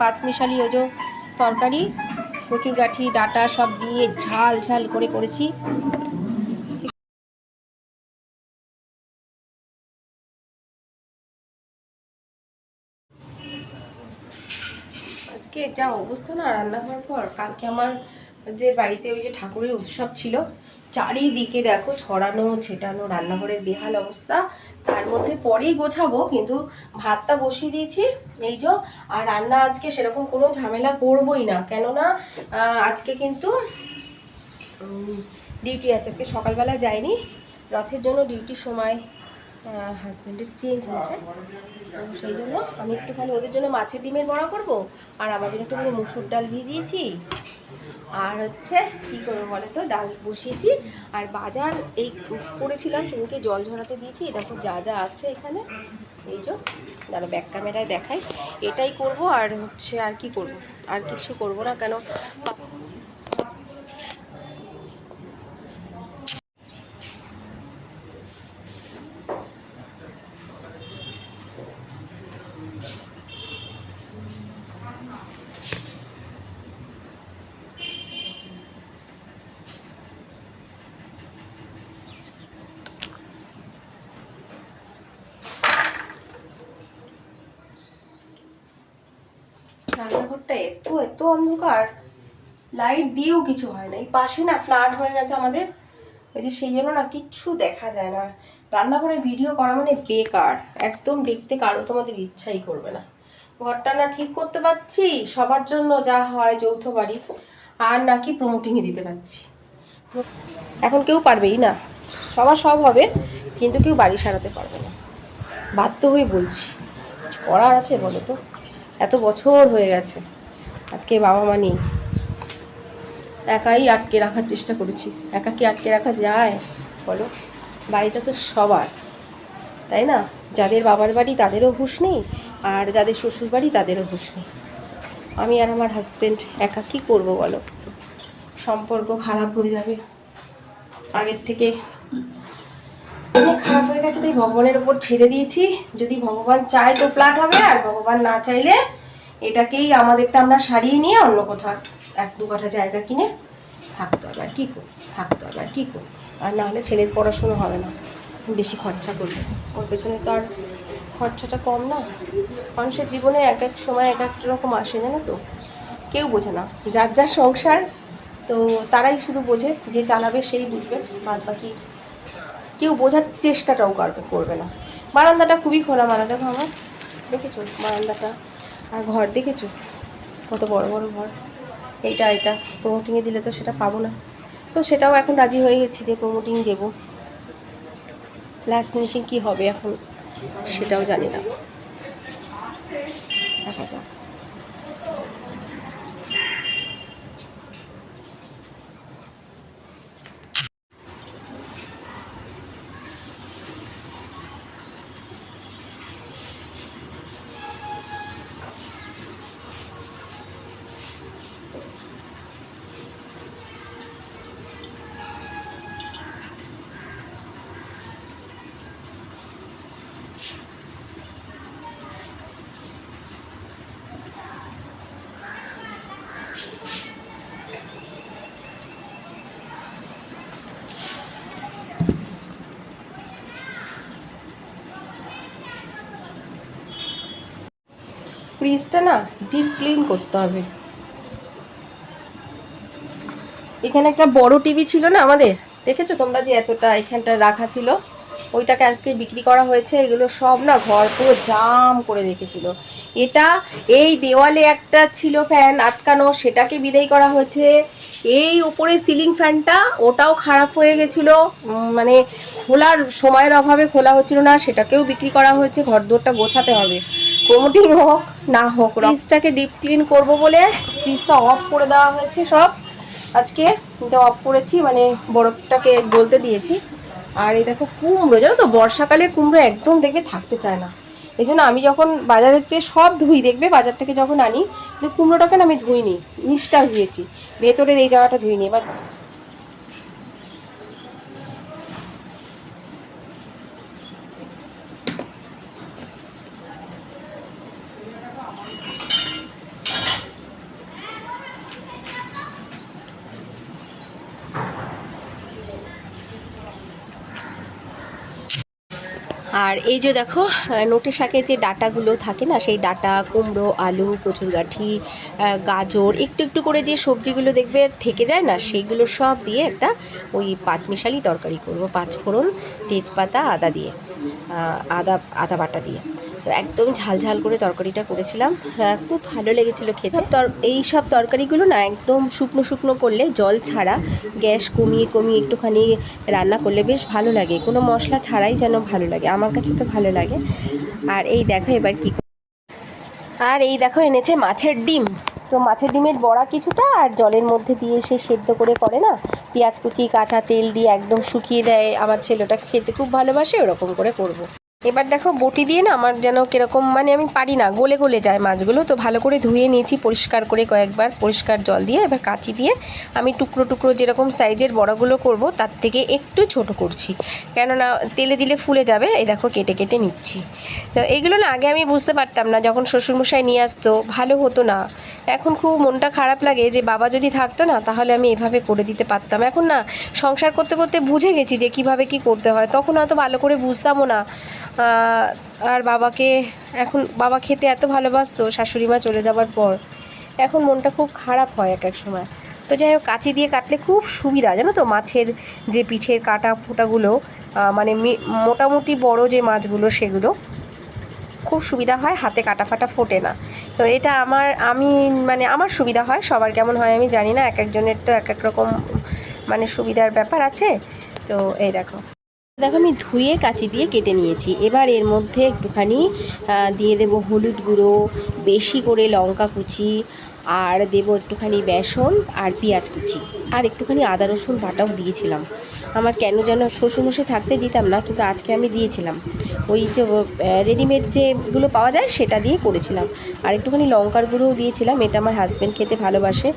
পাঁচমিশালি ওই যে তরকারি, কচুর গাঠি ডাটা সব দিয়ে ঝাল ঝাল করে করেছি। আজকে যা অবস্থা না রান্নাঘর পর, কালকে আমার যে বাড়িতে ওই যে ঠাকুরের উৎসব ছিল, চারিদিকে দেখো ছড়ানো ছেটানো, রান্নাঘরের বেহাল অবস্থা। তার মধ্যে পরেই গোছাবো, কিন্তু ভাতটা বসিয়ে দিয়েছি এই যে। আর রান্না আজকে সেরকম কোনো ঝামেলা করবোই না, কেননা আজকে কিন্তু ডিউটি আছে। আজকে সকালবেলা যাইনি, রথের জন্য ডিউটির সময় হাজব্যান্ডের চেঞ্জ হয়েছে, তো সেই জন্য আমি একটুখানি ওদের জন্য মাছের ডিমের বড়া করব, আর আমার জন্য একটুখানি মুসুর ডাল ভিজিয়েছি, আর হচ্ছে কী করবো বলে তো, ডাল বসিয়েছি। আর বাজার এই করেছিলাম, সেদিনকে জল ঝরাতে দিয়েছি। দেখো যা যা আছে এখানে, এই যে দাঁড়ো ব্যাক ক্যামেরায় দেখাই, এটাই করব। আর হচ্ছে আর কি করব, আর কিছু করব না, কেন রান্নাঘরটা এত এত অন্ধকার, লাইট দিয়েও কিছু হয় না। এই পাশে না ফ্ল্যাট হয়ে গেছে আমাদের, ওই যে সেই জন্য না কিচ্ছু দেখা যায় না। রান্নাঘরে ভিডিও করা মানে বেকার, একদম দেখতে কারো তোমাদের ইচ্ছাই করবে না। ঘরটা না ঠিক করতে পারছি সবার জন্য, যা হয় যৌথ বাড়ি, আর নাকি প্রমোটিংয়ে দিতে পারছি। এখন কেউ পারবেই না, সবার সব হবে, কিন্তু কেউ বাড়ি সারাতে পারবে না। বাধ্য হয়ে বলছি, করার আছে বলো তো, এত বছর হয়ে গেছে, আজকে বাবা মা নেই, একাই আটকে রাখার চেষ্টা করেছি। একা কি আটকে রাখা যায় বলো? বাড়িটা তো সবার, তাই না? যাদের বাবার বাড়ি তাদেরও হুঁশ নেই, আর যাদের শ্বশুর বাড়ি তাদেরও হুঁশ নেই। আমি আর আমার হাজব্যান্ড একা কী করবো বলো? সম্পর্ক খারাপ হয়ে যাবে, আগের থেকে অনেক খারাপ হয়ে গেছে। তাই ভগবানের ওপর ছেড়ে দিয়েছি, যদি ভগবান চায় তো ফ্ল্যাট হবে, আর ভগবান না চাইলে এটাকেই আমাদেরটা আমরা সারিয়ে নিয়ে অন্য কোথাও এক দু কাঠা জায়গা কিনে থাকতে হবে। আর কী করবো, থাকতে হবে, আর কী করবো? আর নাহলে ছেলের পড়াশুনো হবে না, বেশি খরচা করবে, ওর পেছনে তো আর খরচাটা কম না। মানুষের জীবনে এক এক সময় এক এক রকম আসে, জানো তো, কেউ বোঝে না, যার যার সংসার, তো তারাই শুধু বোঝে, যে চালাবে সেই বুঝবে, বাদ বাকি কেউ বোঝার চেষ্টাটাও করবে না। বারান্দাটা খুবই খোলামেলা, দেখো আমার, দেখেছো বারান্দাটা? আর ঘর দেখেছো কত বড় বড় ঘর। এটা প্রমোটিংয়ে দিলে তো সেটা পাবো না, তো সেটাও এখন রাজি হয়ে গেছি যে প্রমোটিং দেবো। লাস্ট ফিনিশিং কী হবে এখন সেটাও জানি না, দেখা যাক। ফ্রিজটা না ডিপ ক্লিন করতে হবে। এখানে একটা বড় টিভি ছিল না আমাদের, দেখেছো তোমরা, যে এতটা এখানটা রাখা ছিল, ওইটাকে আজকে বিক্রি করা হয়েছে। এগুলো সব না ঘর পুরো জাম করে রেখেছিল। এটা এই দেওয়ালে একটা ছিল ফ্যান আটকানো, সেটাকে বিদায় করা হয়েছে। এই উপরে সিলিং ফ্যানটা, ওটাও খারাপ হয়ে গেছিলো, মানে খোলার সময়ের অভাবে খোলা হচ্ছিল না, সেটাকেও বিক্রি করা হয়েছে। ঘর দোরটা গোছাতে হবে, প্রমোটিং হোক না হোক। ফ্রিজটাকে ডিপ ক্লিন করবো বলে ফ্রিজটা অফ করে দেওয়া হয়েছে সব আজকে, কিন্তু অফ করেছি, মানে বরফটাকে গলতে দিয়েছি। আর এই দেখো কুমড়ো, জানো তো বর্ষাকালে কুমড়ো একদম দেখবে থাকতে চায় না। এই জন্য আমি যখন বাজারের থেকে সব ধুই, দেখবে বাজার থেকে যখন আনি, কিন্তু কুমড়োটাকে না আমি ধুইনি, নিচটা ধুয়েছি, ভেতরের এই জায়গাটা ধুইনি। এবার আর এই যে দেখো নোটে শাকের যে ডাঁটাগুলো থাকে না, সেই ডাঁটা, কুমড়ো, আলু, কচুরগাঠি, গাজর, একটু একটু করে যে সবজিগুলো দেখবে থেকে যায় না, সেইগুলো সব দিয়ে একটা ওই পাঁচমিশালি তরকারি করবো, পাঁচফোড়ন, তেজপাতা, আদা দিয়ে, আদা বাটা দিয়ে। তো একদম ঝাল ঝাল করে তরকারিটা করেছিলাম, খুব ভালো লেগেছিলো খেতে। এই সব তরকারিগুলো না একদম শুকনো শুকনো করলে, জল ছাড়া, গ্যাস কমিয়ে কমিয়ে একটুখানি রান্না করলে বেশ ভালো লাগে, কোনো মশলা ছাড়াই যেন ভালো লাগে, আমার কাছে তো ভালো লাগে। আর এই দেখো এবার কি, আর এই দেখো এনেছে মাছের ডিম। তো মাছের ডিমের বড়া কিছুটা, আর জলের মধ্যে দিয়ে সে সেদ্ধ করে না, পেঁয়াজ কুচি, কাঁচা তেল দিয়ে একদম শুকিয়ে দেয়। আমার ছেলেটা খেতে খুব ভালোবাসে, ওরকম করে করব। এবার দেখো বটি দিয়ে না আমার যেন কীরকম, মানে আমি পারি না, গলে গলে যায় মাছগুলো। তো ভালো করে ধুয়ে নিয়েছি পরিষ্কার করে, কয়েকবার পরিষ্কার জল দিয়ে। এবার কাঁচি দিয়ে আমি টুকরো টুকরো যেরকম সাইজের বড়াগুলো করব তার থেকে একটু ছোট করছি, কেননা তেলে দিলে ফুলে যাবে। এই দেখো কেটে কেটে নিচ্ছি। তো এইগুলো না আগে আমি বুঝতে পারতাম না, যখন শ্বশুরমশাই নিয়ে আসতো ভালো হতো না। এখন খুব মনটা খারাপ লাগে যে বাবা যদি থাকতো না, তাহলে আমি এভাবে করে দিতে পারতাম। এখন না সংসার করতে করতে বুঝে গেছি যে কিভাবে কি করতে হয়, তখন হয়তো ভালো করে বুঝতামও না। আর বাবাকে এখন, বাবা খেতে এত ভালোবাসতো শাশুড়ি মা চলে যাওয়ার পর, এখন মনটা খুব খারাপ হয় এক এক সময়। তো যাই হোক, কাঁচি দিয়ে কাটলে খুব সুবিধা, জানো তো, মাছের যে পিঠের কাটা ফোটাগুলো, মানে মোটামুটি বড় যে মাছগুলো, সেগুলো খুব সুবিধা হয়, হাতে কাটা ফাটা ফোটে না। তো এটা মানে আমার সুবিধা হয়, সবার কেমন হয় আমি জানি না, এক একজনের তো এক এক রকম মানে সুবিধার ব্যাপার আছে। তো এই দেখো আমি ধুয়ে কাঁচি দিয়ে কেটে নিয়েছি। এবার এর মধ্যে একটুখানি দিয়ে দেব হলুদ গুঁড়ো, বেশি করে লঙ্কা কুচি, আর দেব একটুখানি বেসন আর পেঁয়াজ কুচি, আর একটুখানি আদা রসুন বাটাও দিয়েছিলাম। আমার কেন যেন শ্বশুরমশাই থাকতে দিতাম না, কিন্তু আজকে আমি দিয়েছিলাম। ওই যে রেডিমেড যেগুলো পাওয়া যায় সেটা দিয়ে করেছিলাম। আর একটুখানি লঙ্কার গুঁড়োও দিয়েছিলাম, এটা আমার হাজব্যান্ড খেতে ভালোবাসে।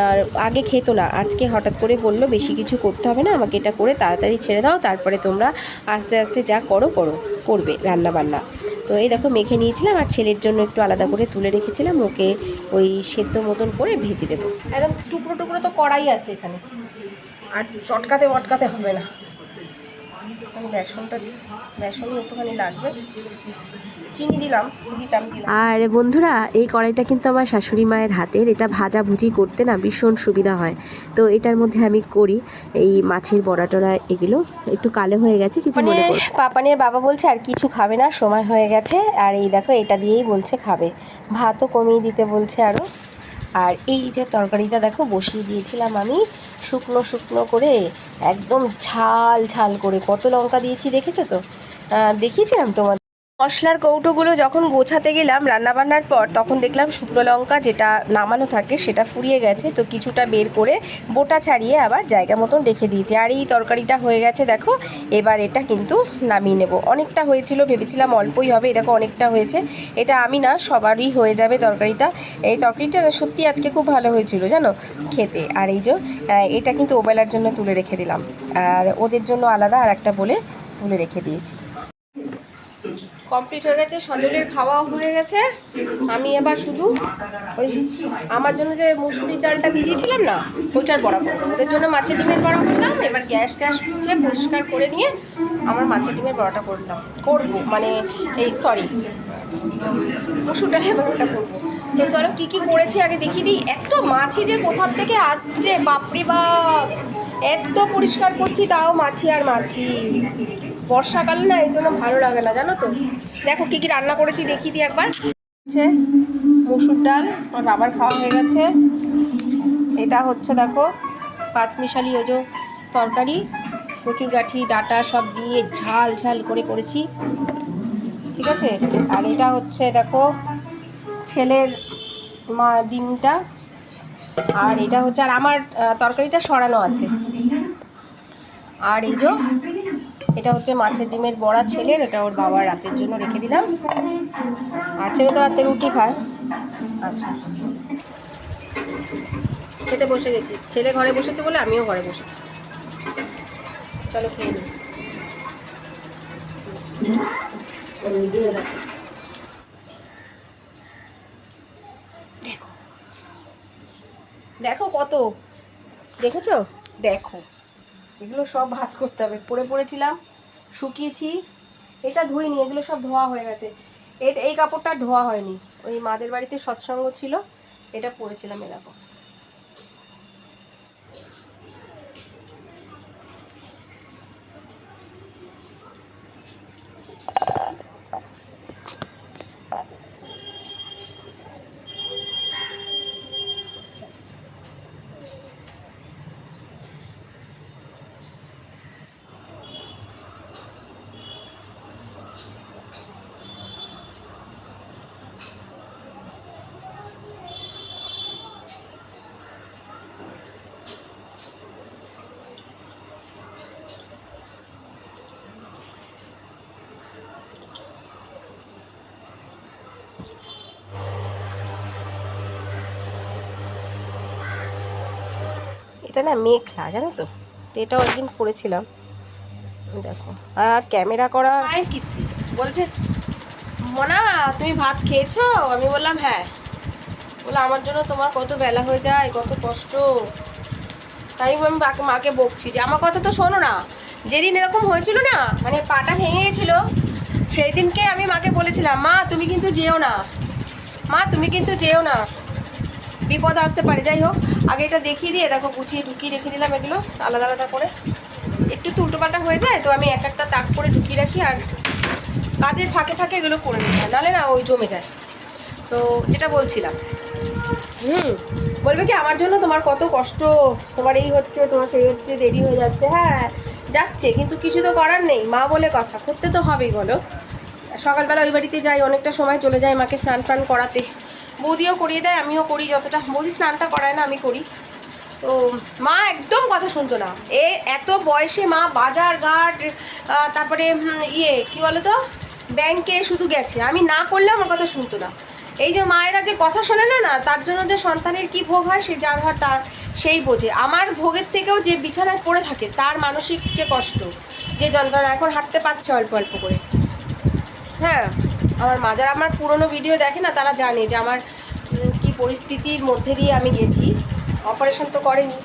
আর আগে খেতো না, আজকে হঠাৎ করে বললো বেশি কিছু করতে হবে না, আমাকে এটা করে তাড়াতাড়ি ছেড়ে দাও, তারপরে তোমরা আস্তে আস্তে যা করবে রান্না বান্না। তো এই দেখো মেখে নিয়েছিলাম, আর ছেলের জন্য একটু আলাদা করে তুলে রেখেছিলাম, ওকে ওই সেদ্ধ মতন করে ভেজে দেবো। একদম টুকরো টুকরো তো কড়াই আছে এখানে, আর চটকাতে মটকাতে হবে না। বেসনই একটুখানি লাগবে, চিনি দিলাম। আর বন্ধুরা, এই কড়াইটা কিন্তু আমার শাশুড়ি মায়ের হাতের, এটা ভাজাভুজি করতে না ভীষণ সুবিধা হয়। তো এটার মধ্যে আমি করি এই মাছের বড়া টড়া, এগুলো একটু কালো হয়ে গেছে কিছু মনে করো। পাপানের বাবা বলছে আর কিছু খাবে না, সময় হয়ে গেছে। আর এই দেখো এটা দিয়েই বলছে খাবে, ভাতও কমিয়ে দিতে বলছে আরও। আর এই যে তরকারিটা দেখো বসিয়ে দিয়েছিলাম আমি শুকনো শুকনো করে, একদম ঝাল ঝাল করে। কত লঙ্কা দিয়েছি দেখেছো তো, দেখিয়েছিলাম তোমার। মশলার কৌটোগুলো যখন গোছাতে গেলাম রান্নাবান্নার পর, তখন দেখলাম শুকনো লঙ্কা যেটা নামানো থাকে সেটা ফুরিয়ে গেছে। তো কিছুটা বের করে বোটা ছাড়িয়ে আবার জায়গা মতন রেখে দিয়েছি। আর এই তরকারিটা হয়ে গেছে দেখো। এবার এটা কিন্তু নামিয়ে নেব। অনেকটা হয়েছিল, ভেবেছিলাম অল্পই হবে, দেখো অনেকটা হয়েছে। এটা আমি না, সবারই হয়ে যাবে তরকারিটা। এই তরকারিটা সত্যি আজকে খুব ভালো হয়েছিল জানো খেতে। আর এই যে এটা কিন্তু ওবেলার জন্য তুলে রেখে দিলাম, আর ওদের জন্য আলাদা আর একটা বলে তুলে রেখে দিয়েছি। কমপ্লিট হয়ে গেছে, সজলের খাওয়াও হয়ে গেছে। আমি এবার শুধু ওই আমার জন্য যে মুসুরির ডালটা ভিজিয়েছিলাম না, ওইটার বড়া করবো। ওদের জন্য মাছের ডিমের বড়া করলাম। এবার গ্যাস ট্যাস মুছে পরিষ্কার করে নিয়ে আমার মাছের ডিমের বড়াটা করবো, মানে মুসুর ডালের বড়াটা করবো। তো চলো কী কী করেছি আগে দেখিয়ে দিই। এত মাছি যে কোথার থেকে আসছে, বাপরে বাপ! এত পরিষ্কার করছি তাও মাছি আর মাছি। বর্ষাকাল না, এই জন্য ভালো লাগে না জানো তো। দেখো কী কী রান্না করেছি দেখিয়ে দিই একবার। হচ্ছে মুসুর ডাল, আমার বাবার খাওয়া হয়ে গেছে। এটা হচ্ছে দেখো পাঁচমিশালি ওজো তরকারি, কচুরগাঠি ডাঁটা সব দিয়ে ঝাল ঝাল করে করেছি, ঠিক আছে। আর এটা হচ্ছে দেখো ছেলের ডিমটা, আর এটা হচ্ছে, আর আমার তরকারিটা সরানো আছে। আর এই যে এটা হচ্ছে মাছের ডিমের বড়া ছেলের, এটা ওর বাবার রাতের জন্য রেখে দিলাম। আর ছেলে তো রাতে রুটি খায়। আচ্ছা, খেতে বসে গেছি, ছেলে ঘরে বসেছে বলে আমিও ঘরে বসেছি। চলো খেয়ে নিই। দেখো দেখো কত, দেখেছো? দেখো এগুলো সব ভাঁজ করতে হবে, পড়েছিলাম, শুকিয়েছি, এটা ধুইনি, এগুলো সব ধোয়া হয়ে গেছে। এই কাপড়টা ধোয়া হয়নি, ওই মাদের বাড়িতে সৎসঙ্গ ছিল, এটা পরেছিলাম। এরকম এটা না মেঘলা, জানো তো, এটাও একদিন পরেছিলাম। দেখো, আর ক্যামেরা করা মায়ের কীর্তি। বলছে মোনা তুমি ভাত খেয়েছো? আমি বললাম হ্যাঁ। বলে আমার জন্য তোমার কত বেলা হয়ে যায়, কত কষ্ট। তাই আমি মাকে বকছি যে আমার কথা তো শোনো না। যেদিন এরকম হয়েছিল না, মানে পাটা ভেঙে গেছিল, সেই দিনকে আমি মাকে বলেছিলাম, মা তুমি কিন্তু যেও না, মা তুমি কিন্তু যেও না, বিপদ আসতে পারে। যাই হোক, আগে এটা দেখিয়ে দিয়ে দেখো গুছিয়ে ঢুকিয়ে রেখে দিলাম। এগুলো আলাদা আলাদা করে, একটু তো উল্টোপাল্টা হয়ে যায়, তো আমি এক একটা তাক করে ঢুকিয়ে রাখি, আর কাজের ফাঁকে ফাঁকে এগুলো করে নিই, নাহলে না ওই জমে যায়। তো যেটা বলছিলাম, বলবে কি আমার জন্য তোমার কত কষ্ট, তোমার এই হচ্ছে, তোমার সেই হচ্ছে, দেরি হয়ে যাচ্ছে। হ্যাঁ যাচ্ছে, কিন্তু কিছু তো করার নেই, মা বলে কথা, করতে তো হবেই বলো। সকালবেলা ওই বাড়িতে যাই, অনেকটা সময় চলে যায় মাকে স্নান টান করাতে। বৌদিও করিয়ে দেয়, আমিও করি যতটা। বৌদি স্নানটা করায় না, আমি করি। তো মা একদম কথা শুনতো না। এত বয়সে মা বাজার ঘাট, তারপরে কী বলো তো, ব্যাংকে শুধু গেছে, আমি না করলে আমার কথা শুনতো না। এই যে মায়েরা যে কথা শোনে না, না তার জন্য যে সন্তানের কি ভোগ হয়, সে যার হয় তার সেই বোঝে। আমার ভোগের থেকেও যে বিছানায় পড়ে থাকে তার মানসিক যে কষ্ট, যে যন্ত্রণা, এখন হাঁটতে পারছে অল্প অল্প করে। হ্যাঁ, আমার মা যারা আমার পুরনো ভিডিও দেখে না, তারা জানে যে আমার কি পরিস্থিতির মধ্যে দিয়ে আমি গেছি। অপারেশন তো করেনি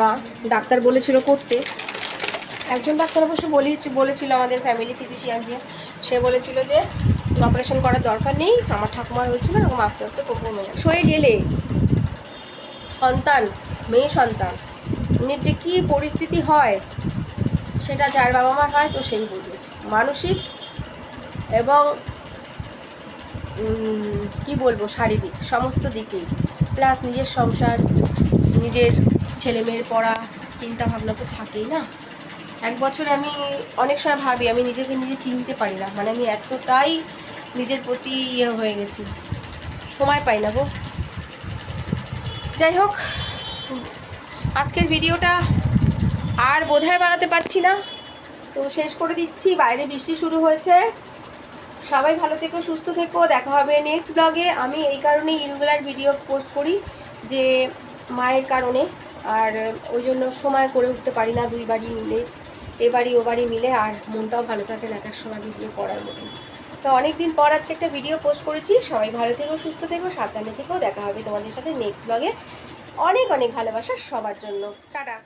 মা, ডাক্তার বলেছিল করতে। একজন ডাক্তার অবশ্য বলেছিল আমাদের ফ্যামিলি ফিজিশিয়ান, যে সে বলেছিল যে অপারেশন করার দরকার নেই, আমার ঠাকুমার হয়েছিল এরকম আস্তে আস্তে কমে যায়। সয়ে গেলে সন্তান, মেয়ে সন্তান, এর যে কী পরিস্থিতি হয়, সেটা যার বাবা মার হয় তো সেই বোঝে। মানসিক এবং কি বলবো, শারীরিক সমস্ত দিকেই, প্লাস নিজের সংসার, নিজের ছেলেমেয়ের পড়া, চিন্তা ভাবনা তো থাকেই না। এক বছরে আমি অনেক সময় ভাবি আমি নিজেকে নিজে চিনতে পারি না, মানে আমি এতটাই নিজের প্রতি হয়ে গেছি, সময় পাই না গো। যাই হোক, আজকের ভিডিওটা আর বোধহয় বাড়াতে পারছি না, তো শেষ করে দিচ্ছি। বাইরে বৃষ্টি শুরু হয়েছে। সবাই ভালো থেকো, সুস্থ থেকো, দেখা হবে নেক্সট ব্লগে। আমি এই কারণেই ইরেগুলার ভিডিও পোস্ট করি, যে মায়ের কারণে, আর ওই জন্য সময় করে উঠতে পারি না, দুই বাড়ি মিলে, এ বাড়ি ও বাড়ি মিলে, আর মনটাও ভালো থাকে না এক এক সময় ভিডিও করার মতো। তো অনেক দিন পর আজকে একটা ভিডিও পোস্ট করেছি। সবাই ভালো থেকো, সুস্থ থেকো, সাবধানে থেকো। দেখা হবে তোমাদের সাথে নেক্সট ব্লগে। অনেক অনেক ভালোবাসা সবার জন্য। টাটা।